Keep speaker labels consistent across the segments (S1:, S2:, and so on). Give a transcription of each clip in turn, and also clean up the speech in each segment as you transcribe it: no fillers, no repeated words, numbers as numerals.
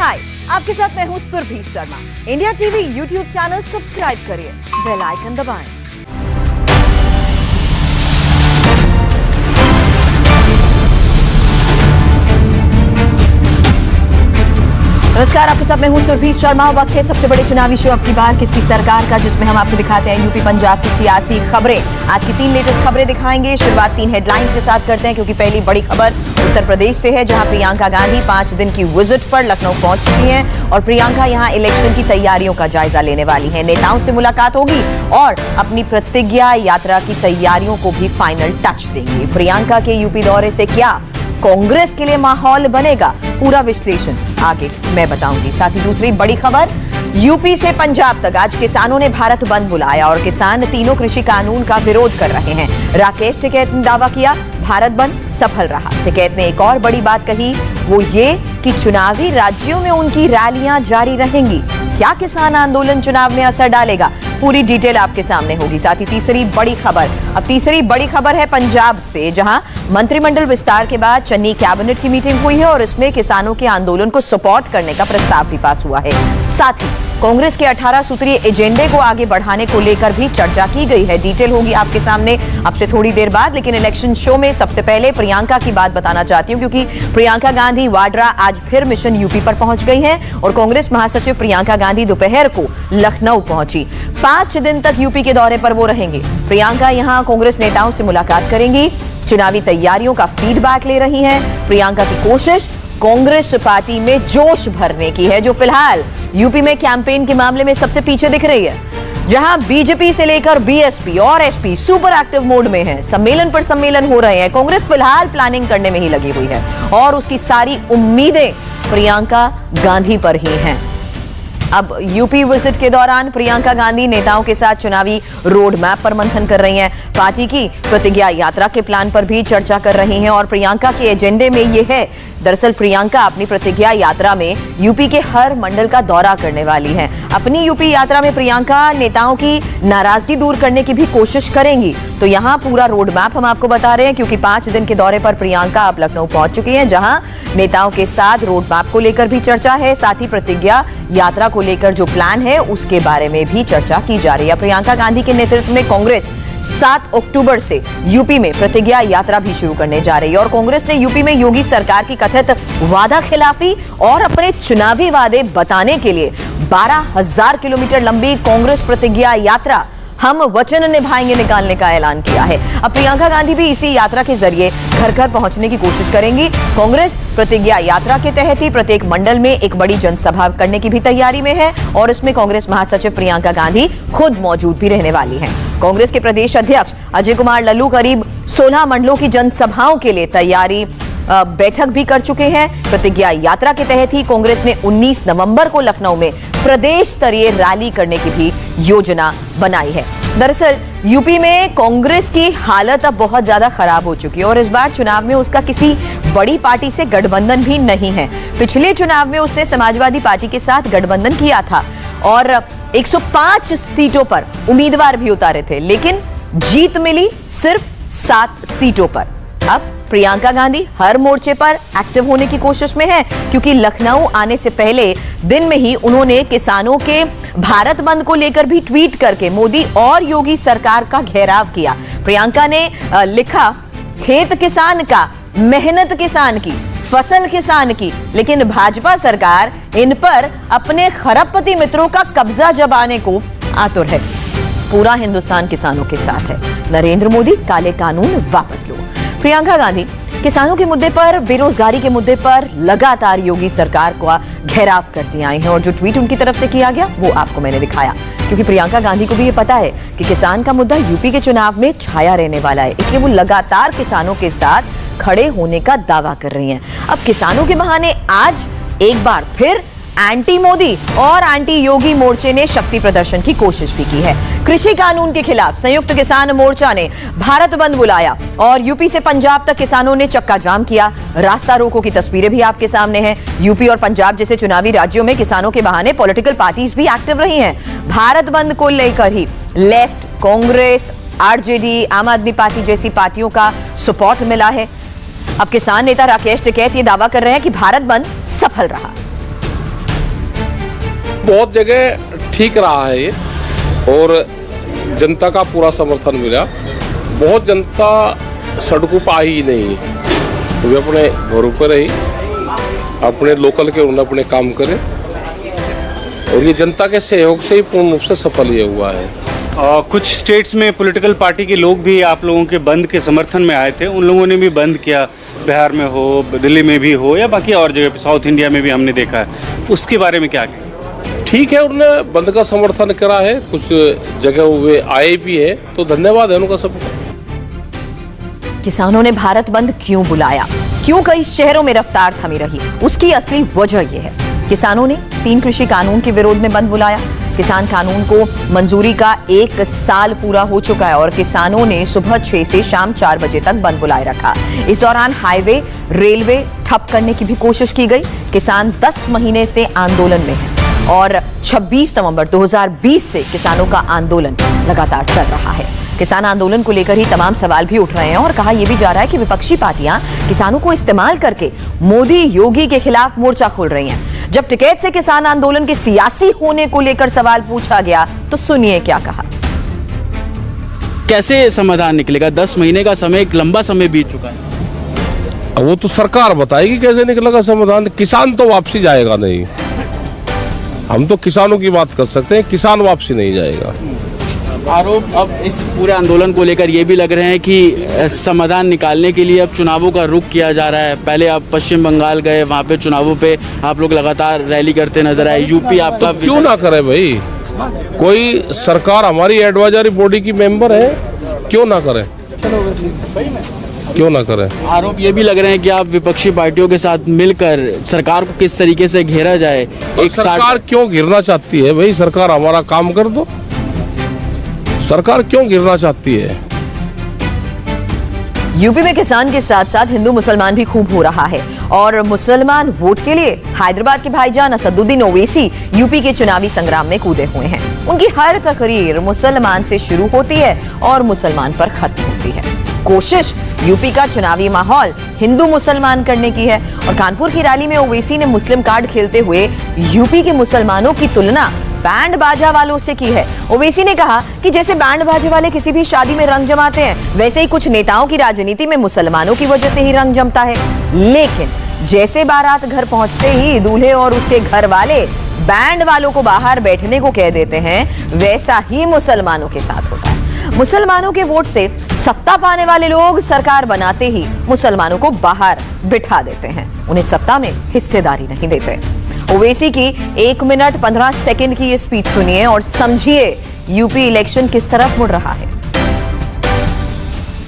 S1: हाय, आपके साथ मैं हूँ Surbhi Sharma. India TV YouTube channel subscribe करिए, बेल आइकन दबाएं। नमस्कार, आपके साथ मैं हूं सुरभि शर्मा। वक्त है सबसे बड़े चुनावी शो अब की बार किसकी सरकार का, जिसमें हम आपको दिखाते हैं यूपी पंजाब की सियासी खबरें। आज की 3 लेटेस्ट खबरें दिखाएंगे। शुरुआत 3 हेडलाइंस के साथ करते हैं, क्योंकि पहली बड़ी खबर उत्तर प्रदेश से है, जहां प्रियंका गांधी 5 दिन की विजिट पर लखनऊ पहुंच चुकी हैं और प्रियंका यहां इलेक्शन की तैयारियों का जायजा लेने वाली है। नेताओं से मुलाकात होगी और अपनी प्रतिज्ञा यात्रा की तैयारियों को भी फाइनल टच देंगी। प्रियंका के यूपी दौरे से क्या कांग्रेस के लिए माहौल बनेगा, पूरा विश्लेषण आगे मैं बताऊंगी। साथ ही दूसरी बड़ी खबर, यूपी से पंजाब तक आज किसानों ने भारत बंद बुलाया और किसान तीनों कृषि कानून का विरोध कर रहे हैं। राकेश टिकैत ने दावा किया, भारत बंद सफल रहा। टिकैत ने एक और बड़ी बात कही, वो ये कि चुनावी राज्यों में उनकी रैलियां जारी रहेंगी। क्या किसान आंदोलन चुनाव में असर डालेगा, पूरी डिटेल आपके सामने होगी। साथ ही तीसरी बड़ी खबर है पंजाब से, जहां मंत्रिमंडल विस्तार के बाद चन्नी कैबिनेट की मीटिंग हुई है और इसमें किसानों के आंदोलन को सपोर्ट करने का प्रस्ताव भी पास हुआ है। साथ ही कांग्रेस के 18 सूत्रीय एजेंडे को आगे बढ़ाने को लेकर भी चर्चा की गई है। डिटेल होगी आपके सामने अब से थोड़ी देर बाद, लेकिन इलेक्शन शो में सबसे पहले प्रियंका की बात बताना चाहती हूं, क्योंकि प्रियंका गांधी वाड्रा आज फिर मिशन यूपी पर पहुंच गई हैं और कांग्रेस महासचिव प्रियंका गांधी दोपहर को लखनऊ पहुंची। 5 दिन तक यूपी के दौरे पर वो रहेंगे। प्रियंका यहां कांग्रेस नेताओं से मुलाकात करेंगी, चुनावी तैयारियों का फीडबैक ले रही हैं। प्रियंका की कोशिश कांग्रेस पार्टी में जोश भरने की है, जो फिलहाल यूपी में कैंपेन के मामले में सबसे पीछे दिख रही है। जहां बीजेपी से लेकर बीएसपी और एसपी सुपर एक्टिव मोड में है, सम्मेलन पर सम्मेलन हो रहे हैं। कांग्रेस फिलहाल प्लानिंग करने में ही लगी हुई है और उसकी सारी उम्मीदें प्रियंका गांधी पर ही हैं। अब यूपी विजिट के दौरान प्रियंका गांधी नेताओं के साथ चुनावी रोड मैप पर मंथन कर रही हैं। पार्टी की प्रतिज्ञा यात्रा के प्लान पर भी चर्चा कर रही हैं और प्रियंका के एजेंडे में ये है, दरअसल प्रियंका अपनी प्रतिज्ञा यात्रा में यूपी के हर मंडल का दौरा करने वाली हैं। अपनी यूपी यात्रा में प्रियंका नेताओं की नाराजगी दूर करने की भी कोशिश करेंगी। तो यहाँ पूरा रोड मैप हम आपको बता रहे हैं, क्योंकि 5 दिन के दौरे पर प्रियंका अब लखनऊ पहुंच चुकी हैं, जहां नेताओं के साथ रोड मैप को लेकर भी चर्चा है। साथ ही प्रतिज्ञा यात्रा को लेकर जो प्लान है उसके बारे में भी चर्चा की जा रही है। प्रियंका गांधी के नेतृत्व में कांग्रेस 7 अक्टूबर से यूपी में प्रतिज्ञा यात्रा भी शुरू करने जा रही है और कांग्रेस ने यूपी में योगी सरकार की कथित वादा खिलाफी और अपने चुनावी वादे बताने के लिए 12,000 किलोमीटर लंबी कांग्रेस प्रतिज्ञा यात्रा हम वचन निभाएंगे निकालने का ऐलान किया है। अब प्रियंका गांधी भी इसी यात्रा के जरिए घर घर पहुंचने की कोशिश करेंगी। कांग्रेस प्रतिज्ञा यात्रा के तहत ही प्रत्येक मंडल में एक बड़ी जनसभा करने की भी तैयारी में है और इसमें कांग्रेस महासचिव प्रियंका गांधी खुद मौजूद भी रहने वाली हैं। कांग्रेस के प्रदेश अध्यक्ष अजय कुमार लल्लू करीब 16 मंडलों की जनसभाओं के लिए तैयारी बैठक भी कर चुके हैं। प्रतिज्ञा यात्रा के तहत ही कांग्रेस ने 19 नवंबर को लखनऊ में प्रदेश स्तरीय रैली करने की भी योजना बनाई है। दरअसल यूपी में कांग्रेस की हालत अब बहुत ज्यादा खराब हो चुकी है और इस बार चुनाव में उसका किसी बड़ी पार्टी से गठबंधन भी नहीं है। पिछले चुनाव में उसने समाजवादी पार्टी के साथ गठबंधन किया था और 105 सीटों पर उम्मीदवार भी उतारे थे, लेकिन जीत मिली सिर्फ 7 सीटों पर। अब प्रियंका गांधी हर मोर्चे पर एक्टिव होने की कोशिश में है, क्योंकि लखनऊ आने से पहले दिन में ही उन्होंने किसानों के भारत बंद को लेकर भी ट्वीट करके मोदी और योगी सरकार का घेराव किया। प्रियंका ने लिखा, खेत किसान का, मेहनत किसान की, फसल किसान की, लेकिन भाजपा सरकार इन पर अपने खरबपति मित्रों का कब्जा जमाने को आतुर है। पूरा हिंदुस्तान किसानों के साथ है। नरेंद्र मोदी, काले कानून वापस लो। प्रियंका गांधी किसानों के मुद्दे पर, बेरोजगारी के मुद्दे पर लगातार योगी सरकार का घेराव करती आई हैं और जो ट्वीट उनकी तरफ से किया गया वो आपको मैंने दिखाया, क्योंकि प्रियंका गांधी को भी ये पता है कि किसान का मुद्दा यूपी के चुनाव में छाया रहने वाला है, इसलिए वो लगातार किसानों के साथ खड़े होने का दावा कर रही हैं। अब किसानों के बहाने आज एक बार फिर एंटी मोदी और एंटी योगी मोर्चे ने शक्ति प्रदर्शन की कोशिश भी की है। कृषि कानून के खिलाफ संयुक्त किसान मोर्चा ने भारत बंद बुलाया और यूपी से पंजाब तक किसानों ने चक्का जाम किया। रास्ता रोको की तस्वीरें भी आपके सामने हैं। यूपी और पंजाब जैसे चुनावी राज्यों में किसानों के बहाने पॉलिटिकल पार्टीज भी एक्टिव रही हैं। भारत बंद को लेकर ही लेफ्ट, कांग्रेस, आरजेडी, आम आदमी पार्टी जैसी पार्टियों का सपोर्ट मिला है। अब किसान नेता राकेश टिकैत ये दावा कर रहे हैं कि भारत बंद सफल रहा।
S2: बहुत जगह ठीक रहा है ये और जनता का पूरा समर्थन मिला। बहुत जनता सड़कों पर आई ही नहीं, वे अपने घरों पर रही, अपने लोकल के उन्होंने अपने काम करे और ये जनता के सहयोग से ही पूर्ण रूप से सफल ये हुआ है।
S3: कुछ स्टेट्स में पॉलिटिकल पार्टी के लोग भी आप लोगों के बंद के समर्थन में आए थे, उन लोगों ने भी बंद किया, बिहार में हो, दिल्ली में भी हो या बाकी और जगह पे साउथ इंडिया में भी हमने देखा है, उसके बारे में क्या कहें?
S2: ठीक है, उन्होंने बंद का समर्थन करा है, कुछ जगह वे आए भी है तो धन्यवाद है उनका सबका।
S1: किसानों ने भारत बंद क्यों बुलाया, क्यों कई शहरों में रफ्तार थमी रही, उसकी असली वजह यह है किसानों ने 3 कृषि कानून के विरोध में बंद बुलाया। किसान कानून को मंजूरी का 1 साल पूरा हो चुका है और किसानों ने सुबह 6 से शाम 4 बजे तक बंद बुलाए रखा। इस दौरान हाईवे, रेलवे ठप करने की भी कोशिश की गई। किसान 10 महीने से आंदोलन में है और 26 नवंबर 2020 से किसानों का आंदोलन लगातार चल रहा है। किसान आंदोलन को लेकर ही तमाम सवाल भी उठ रहे हैं और कहा यह भी जा रहा है कि विपक्षी पार्टियां किसानों को इस्तेमाल करके मोदी योगी के खिलाफ मोर्चा खोल रही हैं। जब टिकैत से किसान आंदोलन के सियासी होने को लेकर सवाल पूछा गया तो सुनिए क्या कहा।
S3: कैसे समाधान निकलेगा? 10 महीने का समय एक लंबा समय बीत चुका है।
S2: वो तो सरकार बताएगी कैसे निकलेगा समाधान। किसान तो वापसी जाएगा नहीं, हम तो किसानों की बात कर सकते हैं, किसान वापसी नहीं जाएगा।
S3: आरोप अब इस पूरे आंदोलन को लेकर ये भी लग रहे हैं कि समाधान निकालने के लिए अब चुनावों का रुख किया जा रहा है। पहले आप पश्चिम बंगाल गए, वहाँ पे चुनावों पे आप लोग लगातार रैली करते नजर आए। यूपी आपका
S2: तो क्यों ना करे भाई, कोई सरकार हमारी एडवाइजरी बॉडी की मेंबर है, क्यों ना करे, क्यों ना करे।
S3: आरोप ये भी लग रहे हैं कि आप विपक्षी पार्टियों के साथ मिलकर सरकार को किस तरीके से घेरा जाए।
S2: एक सरकार क्यों घिरना चाहती है भाई? सरकार हमारा काम कर दो, सरकार क्यों गिरना चाहती है?
S1: यूपी में किसान के साथ साथ हिंदू मुसलमान भी खूब हो रहा है और मुसलमान वोट के लिए हैदराबाद के भाईजान असदुद्दीन ओवैसी यूपी के चुनावी संग्राम में कूदे हुए हैं। उनकी हर तकरीर मुसलमान से शुरू होती है और मुसलमान पर खत्म होती है। कोशिश यूपी का चुनावी माहौल हिंदू मुसलमान करने की है और कानपुर की रैली में ओवैसी ने मुस्लिम कार्ड खेलते हुए यूपी के मुसलमानों की तुलना बैंड बाजा वालों से की है। ओवैसी ने कहा कि जैसे बैंड बाजे वाले किसी भी शादी में रंग जमाते हैं, वैसे ही कुछ नेताओं की राजनीति में मुसलमानों की वजह से ही रंग जमता है। लेकिन जैसे बारात घर पहुंचते ही दूल्हे और उसके घर वाले बैंड वालों को बाहर बैठने को कह देते हैं, वैसा ही मुसलमानों के साथ होता है। मुसलमानों के वोट से सत्ता पाने वाले लोग सरकार बनाते ही मुसलमानों को बाहर बिठा देते हैं, उन्हें सत्ता में हिस्सेदारी नहीं देते। ओवैसी की 1 मिनट 15 सेकंड की ये स्पीच सुनिए और समझिए यूपी इलेक्शन किस तरफ मुड़ रहा है।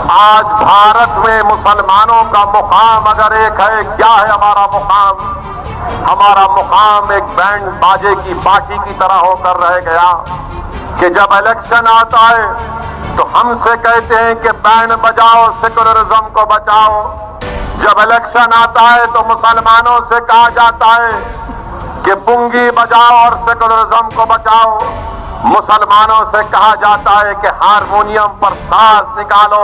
S4: आज भारत में मुसलमानों का मुकाम अगर एक है, क्या है हमारा मुकाम? हमारा मुकाम एक बैंड बाजे की पार्टी की तरह होकर रह गया कि जब इलेक्शन आता है तो हमसे कहते हैं कि बैंड बजाओ, सेकुलरिज्म को बचाओ। जब इलेक्शन आता है तो मुसलमानों से कहा जाता है कि पुंगी बजाओ और सेकुलरिज्म को बचाओ। मुसलमानों से कहा जाता है कि हारमोनियम पर साज निकालो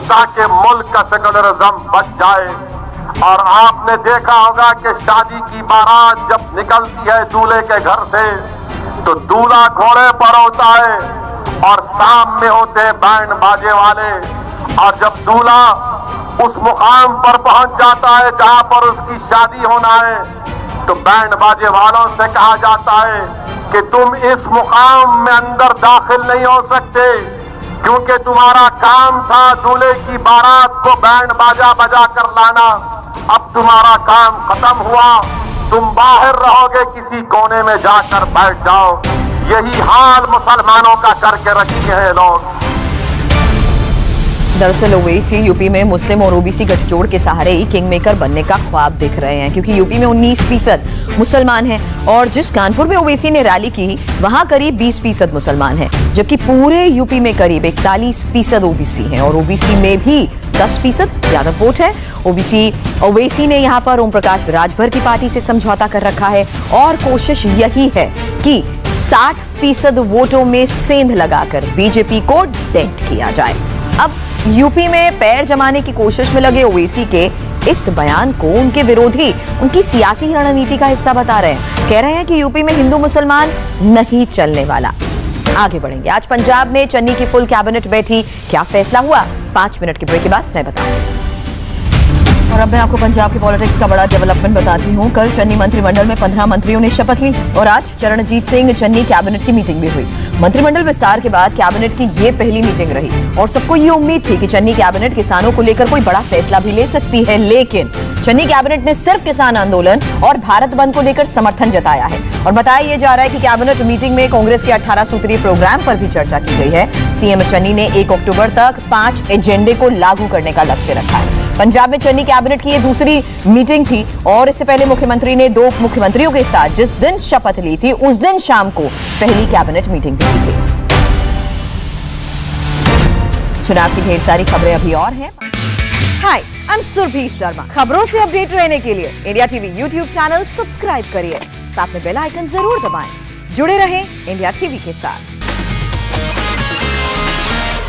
S4: ताकि मुल्क का सेकुलरिज्म बच जाए। और आपने देखा होगा कि शादी की बारात जब निकलती है दूल्हे के घर से तो दूल्हा घोड़े पर होता है और सामने होते हैं बैंड बाजे वाले। और जब दूल्हा उस मुकाम पर पहुंच जाता है जहां पर उसकी शादी होना है तो बैंड बाजे वालों से कहा जाता है कि तुम इस मुकाम में अंदर दाखिल नहीं हो सकते क्योंकि तुम्हारा काम था दूल्हे की बारात को बैंड बाजा बजा कर लाना। अब तुम्हारा काम खत्म हुआ, तुम बाहर रहोगे, किसी कोने में जाकर बैठ जाओ। यही हाल मुसलमानों का करके रखे हैं लोग।
S1: दरअसल ओवैसी यूपी में मुस्लिम और ओबीसी गठजोड़ के सहारे ही किंग मेकर बनने का ख्वाब देख रहे हैं क्योंकि यूपी में 19% मुसलमान हैं और जिस कानपुर में ओवैसी ने रैली की वहां करीब 20% मुसलमान हैं, जबकि पूरे यूपी में करीब 41% ओबीसी हैं और ओबीसी में भी 10% यादव वोट है। ओवैसी ने यहां पर ओम प्रकाश राजभर की पार्टी से समझौता कर रखा है और कोशिश यही है कि 60% वोटों में सेंध लगाकर बीजेपी को डेंट किया जाए। अब यूपी में पैर जमाने की कोशिश में लगे ओवैसी के इस बयान को उनके विरोधी उनकी सियासी रणनीति का हिस्सा बता रहे हैं। कह रहे हैं कि यूपी में हिंदू मुसलमान नहीं चलने वाला। आगे बढ़ेंगे। आज पंजाब में चन्नी की फुल कैबिनेट बैठी, क्या फैसला हुआ 5 मिनट के ब्रेक के बाद मैं बताऊंगी। और अब मैं आपको पंजाब की पॉलिटिक्स का बड़ा डेवलपमेंट बताती हूँ। कल चन्नी मंत्रिमंडल में 15 मंत्रियों ने शपथ ली और आज चरणजीत सिंह चन्नी कैबिनेट की मीटिंग भी हुई। मंत्रिमंडल विस्तार के बाद कैबिनेट की ये पहली मीटिंग रही और सबको ये उम्मीद थी कि चन्नी कैबिनेट किसानों को लेकर कोई बड़ा फैसला भी ले सकती है, लेकिन चन्नी कैबिनेट ने सिर्फ किसान आंदोलन और भारत बंद को लेकर समर्थन जताया है और बताया यह जा रहा है कि कैबिनेट मीटिंग में कांग्रेस के 18 सूत्रीय प्रोग्राम पर भी चर्चा की गई है। सीएम चन्नी ने 1 अक्टूबर तक 5 एजेंडे को लागू करने का लक्ष्य रखा है। पंजाब में चन्नी कैबिनेट की ये दूसरी मीटिंग थी और इससे पहले मुख्यमंत्री ने 2 मुख्यमंत्रियों के साथ जिस दिन शपथ ली थी उस दिन शाम को पहली कैबिनेट मीटिंग भी की थी। चुनाव की ढेर सारी खबरें अभी और हैं। हाय, आई एम सुरभि शर्मा। खबरों से अपडेट रहने के लिए India TV YouTube channel subscribe करिए, साथ में बेल आइकन जरूर दबाएं। जुड़े रहें इंडिया टीवी के साथ।